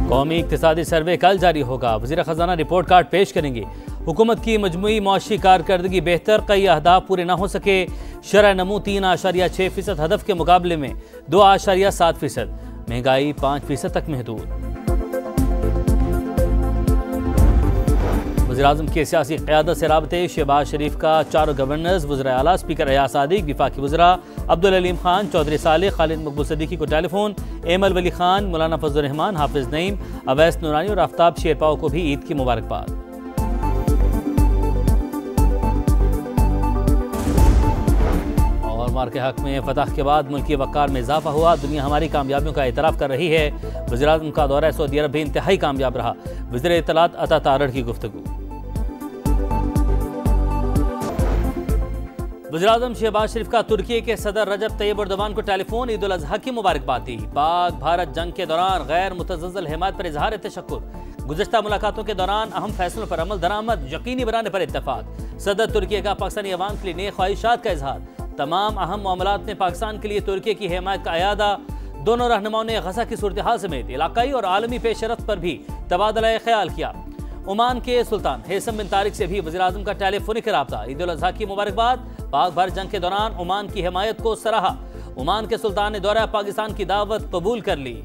कौमी इक्तिसादी सर्वे कल जारी होगा। वज़ीर ख़जाना रिपोर्ट कार्ड पेश करेंगे। हुकूमत की मजमूई मुआशी कारकर्दगी बेहतर, कई अहदाफ पूरे न हो सके। शरह नमू 3.6% हदफ के मुकाबले में 2.7%। महंगाई 5% तक महदूद। वज़ीर-ए-आज़म के सियासी क़यादत से राबते। शहबाज शरीफ का 4 गवर्नर्स, वज़ीर आला स्पीकर एयाज सादिक, विफाकी वज़रा अब्दुल अलीम खान, चौधरी सालेह, खालिद मकबूल सिद्दीकी को टेलीफोन, एमल वली खान, मौलाना फजल रहमान, हाफिज नईम, अवैस नूरानी और आफ्ताब शेरपाओ को भी ईद की मुबारकबाद। और मार के हक में फतह के बाद मुल्की वक़ार में इजाफा हुआ। दुनिया हमारी कामयाबियों का एतराफ़ कर रही है। वज़ीर-ए-आज़म का दौरा सऊदी अरब भी इंतहाई कामयाब रहा। वज़ीर इत्तलात अता तारड़ की गुफ्तगू। वज़ीर-ए-आज़म शहबाज शरीफ का तुर्की के सदर रजब तैयब एर्दोगान को टेलीफोन, ईद उल अज़हा की मुबारकबाद दी। पाक भारत जंग के दौरान गैर मुतज़्ज़ल हिमायत पर इजहार तशक्कुर। गुज़श्ता मुलाकातों के दौरान अहम फैसलों पर अमल दरामद यकीनी बनाने पर इत्तफाक। सदर तुर्की का पाकिस्तानी अवाम के लिए नेक ख्वाहिशात का इजहार। तमाम अहम मामलात में पाकिस्तान के लिए तुर्की की हिमायत का अयादा। दोनों रहनुमाओं ने गजा की सूरत हाल समेत इलाकाई और आलमी पेशरफ्त पर भी तबादला ख्याल किया। ओमान के सुल्तान हैसम बिन तारिक से भी वज़ीर-ए-आज़म का टेलीफोनिक रब्ता। ईद उल अज़हा की मुबारकबाद। पाक भारत जंग के दौरान ओमान की हिमायत को सराहा। ओमान के सुल्तान ने दौरा पाकिस्तान की दावत कबूल कर ली।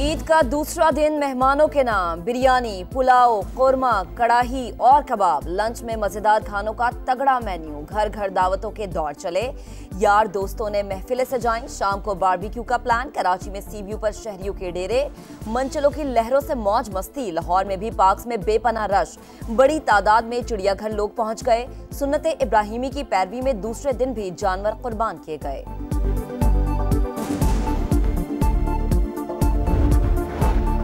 ईद का दूसरा दिन मेहमानों के नाम बिरयानी, पुलाव, कोरमा, कड़ाही और कबाब। लंच में मजेदार खानों का तगड़ा मेन्यू। घर घर दावतों के दौर चले। यार दोस्तों ने महफिलें सजाई। शाम को बारबेक्यू का प्लान। कराची में सी व्यू पर शहरियों के डेरे। मनचलों की लहरों से मौज मस्ती। लाहौर में भी पार्क्स में बेपनाह रश। बड़ी तादाद में चिड़ियाघर लोग पहुंच गए। सुन्नत इब्राहिमी की पैरवी में दूसरे दिन भी जानवर कुर्बान किए गए।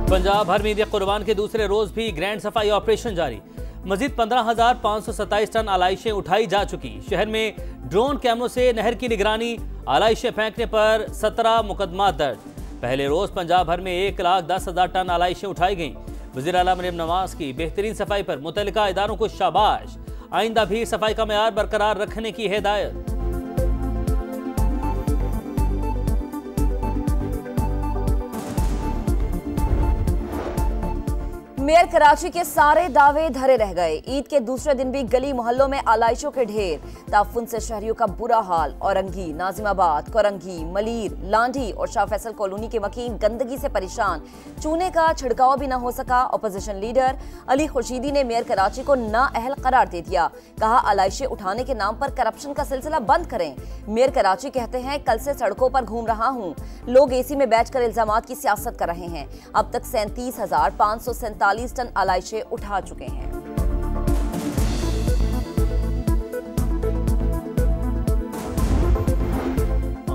पंजाब भर में ईद कुर्बान के दूसरे रोज भी ग्रैंड सफाई ऑपरेशन जारी। मजीद 15,527 टन आलाइशें उठाई जा चुकी। शहर में ड्रोन कैमरों से नहर की निगरानी। आलाइशें फेंकने पर 17 मुकदमा दर्ज। पहले रोज पंजाब भर में 1,10,000 टन आलाइशें उठाई गईं। वज़ीर आला मरियम नवाज की बेहतरीन सफाई पर मुतल्लिका इदारों को शाबाश। आइंदा भी सफाई का मेयार बरकरार रखने की हिदायत। मेयर कराची के सारे दावे धरे रह गए। ईद के दूसरे दिन भी गली मोहल्लों में आलाइशों के ढेर। ताफुन से शहरियों का बुरा हाल। औरंगी, नाजिमाबाद, कोरंगी, मलीर, लांडी और शाह फैसल कॉलोनी के मकीन गंदगी से परेशान। चूने का छिड़काव भी न हो सका। अपोजिशन लीडर अली खुर्शीदी ने मेयर कराची को नाअहल करार दे दिया। कहा आलाइशें उठाने के नाम पर करप्शन का सिलसिला बंद करें। मेयर कराची कहते हैं कल से सड़कों पर घूम रहा हूँ। लोग एसी में बैठकर इल्जामात की सियासत कर रहे हैं। अब तक 37,547 टन आलाइशें उठा चुके हैं।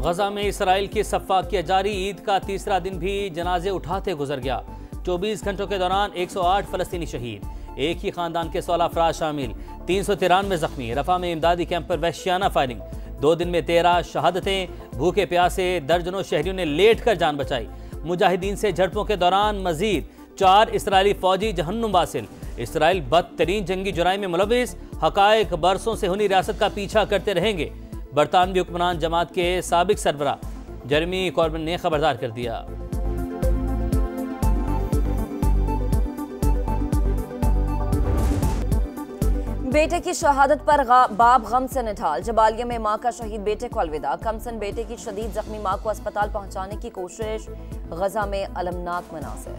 गजा में इसराइल की सफ़ाकिया जारी। ईद का तीसरा दिन भी जनाजे उठाते गुजर गया। 24 घंटों के दौरान 108 फलस्तीनी शहीद। एक ही खानदान के 16 अफराद शामिल। 393 जख्मी। रफा में इमदादी कैंप पर वहशियाना फायरिंग। 2 दिन में 13 शहादतें। भूखे प्यासे दर्जनों शहरियों ने लेट कर जान बचाई। मुजाहिदीन से झड़पों के दौरान मजीद 4 इसराइली फौजी जहन्नुम वासिल। इसराइल बदतरीन जंगी जुराइम में मुलविस। हकायक बरसों से हुनी रियासत का पीछा करते रहेंगे। बरतानवी हुक्मरान जमात के साबिक सरबरा जेरेमी कॉर्बिन ने खबरदार कर दिया। बेटे की शहादत पर बाप गम से निढाल। जबालिया में मां का शहीद बेटे को अलविदा। कमसन बेटे की शदीद जख्मी मां को अस्पताल पहुंचाने की कोशिश। गजा में अलमनाक मनासिर।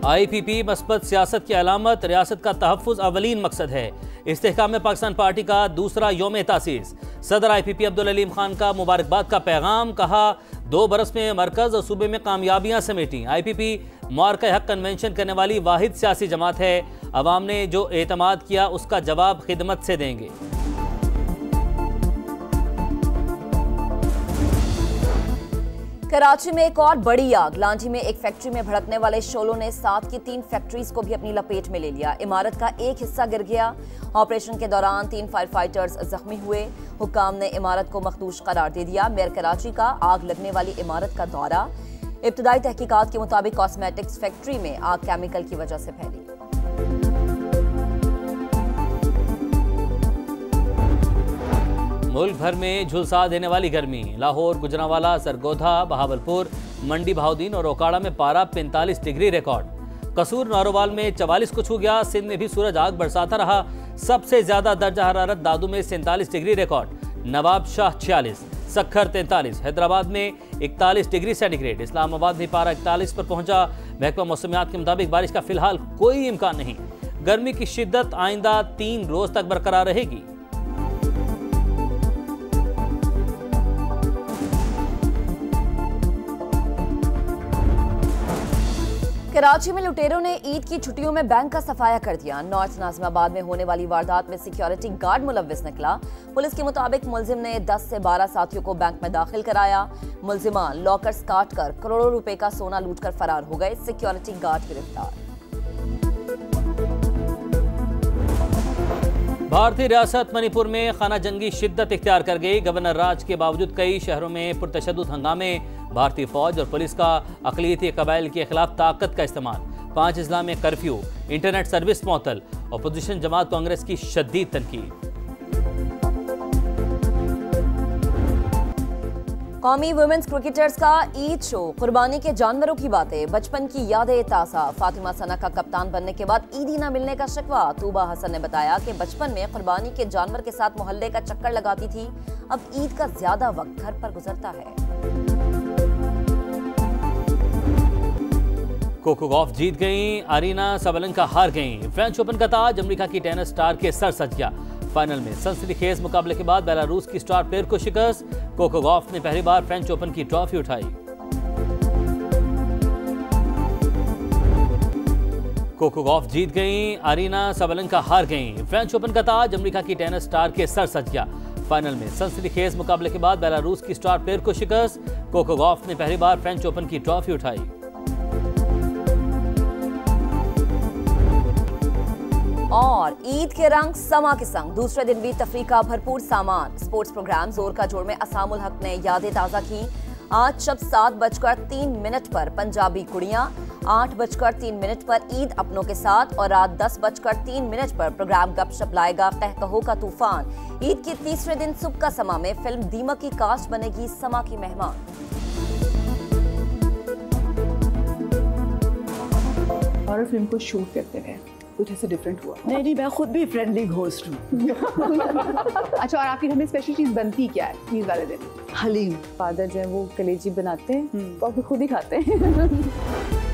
IPP मस्बत सियासत की अलामत। रियासत का तहफ़्फ़ुज़ अवलीन मकसद है। इस्तेहकाम पाकिस्तान पार्टी का दूसरा योम तासीस। सदर IPP अब्दुल अलीम खान का मुबारकबाद का पैगाम। कहा 2 बरस में मरकज़ और सूबे में कामयाबियां समेटी। IPP मुआरका हक कन्वेंशन करने वाली वाहिद सियासी जमात है। अवाम ने जो एतमाद किया उसका जवाब खिदमत से देंगे। कराची में एक और बड़ी आग। लांजी में एक फैक्ट्री में भड़कने वाले शोलों ने साथ की 3 फैक्ट्रीज को भी अपनी लपेट में ले लिया। इमारत का एक हिस्सा गिर गया। ऑपरेशन के दौरान 3 फायर फाइटर्स जख्मी हुए। हुकाम ने इमारत को मखदूश करार दे दिया। मेयर कराची का आग लगने वाली इमारत का दौरा। इब्तदाई तहकीकात के मुताबिक कॉस्मेटिक्स फैक्ट्री में आग केमिकल की वजह से फैली। मुल्क भर में झुलसा देने वाली गर्मी। लाहौर, गुजरांवाला, सरगोधा, बहावलपुर, मंडी बहाउद्दीन और ओकाड़ा में पारा 45 डिग्री रिकॉर्ड। कसूर नारोवाल में 44 को छू गया। सिंध में भी सूरज आग बरसाता रहा। सबसे ज्यादा दर्जा हरारत दादू में 47 डिग्री रिकॉर्ड। नवाब शाह 46, सक्खर 43, हैदराबाद में 41 डिग्री सेंटीग्रेड। इस्लामाबाद में पारा 41 पर पहुंचा। महकमा मौसमियात के मुताबिक बारिश का फिलहाल कोई इम्कान नहीं। गर्मी की शिद्दत आइंदा 3 रोज तक बरकरार रहेगी। कराची में लुटेरों ने ईद की छुट्टियों में बैंक का सफाया कर दिया। नॉर्थ नाजिमाबाद में होने वाली वारदात में सिक्योरिटी गार्ड मुलव्विस निकला। पुलिस के मुताबिक मुलजिम ने 10 से 12 साथियों को बैंक में दाखिल कराया। मुलजिमान लॉकर्स काटकर करोड़ों रुपए का सोना लूटकर फरार हो गए। सिक्योरिटी गार्ड गिरफ्तार। भारतीय रियासत मणिपुर में खाना जंगी शिद्दत इख्तियार कर गई। गवर्नर राज के बावजूद कई शहरों में पुरतशद्दुद हंगामे। भारतीय फौज और पुलिस का अक़लियती कबाइल के खिलाफ ताकत का इस्तेमाल। 5 अजला में कर्फ्यू, इंटरनेट सर्विस मुअत्तल। अपोजिशन जमात कांग्रेस की शदीद तनकीद। कौमी वुमेन्स क्रिकेटर्स का ईद शो, कुर्बानी के जानवरों की बातें, बचपन की यादें ताज़ा। फातिमा सना का कप्तान बनने के बाद ईदी न मिलने का शिकवा। तूबा हसन ने बताया कि बचपन में कुर्बानी के जानवर के साथ मोहल्ले का चक्कर लगाती थी। अब ईद का ज्यादा वक्त घर पर गुजरता है। कोको गॉफ जीत गई। अरीना सबलंका हार गई। फ्रेंच ओपन का ताज अमेरिका की टेनिस स्टार के सर सज गया। फाइनल में सनसनीखेज मुकाबले के बाद बेलारूस की स्टार प्लेयर को शिकस्त। कोको गॉफ ने पहली बार फ्रेंच ओपन की ट्रॉफी उठाई। कोको गॉफ जीत गई। अरीना सबलंका हार गई। फ्रेंच ओपन का ताज अमेरिका की टेनिस स्टार के सर सज गया। फाइनल में सनसनीखेज मुकाबले के बाद बेलारूस की स्टार प्लेयर को शिकस्त। कोको गॉफ ने पहली बार फ्रेंच ओपन की ट्रॉफी उठाई। और ईद के रंग समा के संग दूसरे दिन भी तफरीह का भरपूर सामान। स्पोर्ट्स प्रोग्राम जोर का जोड़ में असामुल हक ने यादें ताज़ा की। आज शब 7:03 पर पंजाबी कुड़ियां, 8:03 पर ईद अपनों के साथ और रात 10:03 पर प्रोग्राम गपशप लाएगा कहकहो का तूफान। ईद के तीसरे दिन सुबह का समा में फिल्म दीमक की कास्ट बनेगी समा की मेहमान। हॉरर फिल्म को शूट करते हैं, कुछ ऐसे डिफरेंट हुआ? नहीं, मैं खुद भी फ्रेंडली घोस्ट हूँ। अच्छा, और आपकी घर में स्पेशल चीज बनती क्या है ईद वाले दिन? हलीम। फादर जो है वो कलेजी बनाते हैं, तो आप खुद ही खाते हैं?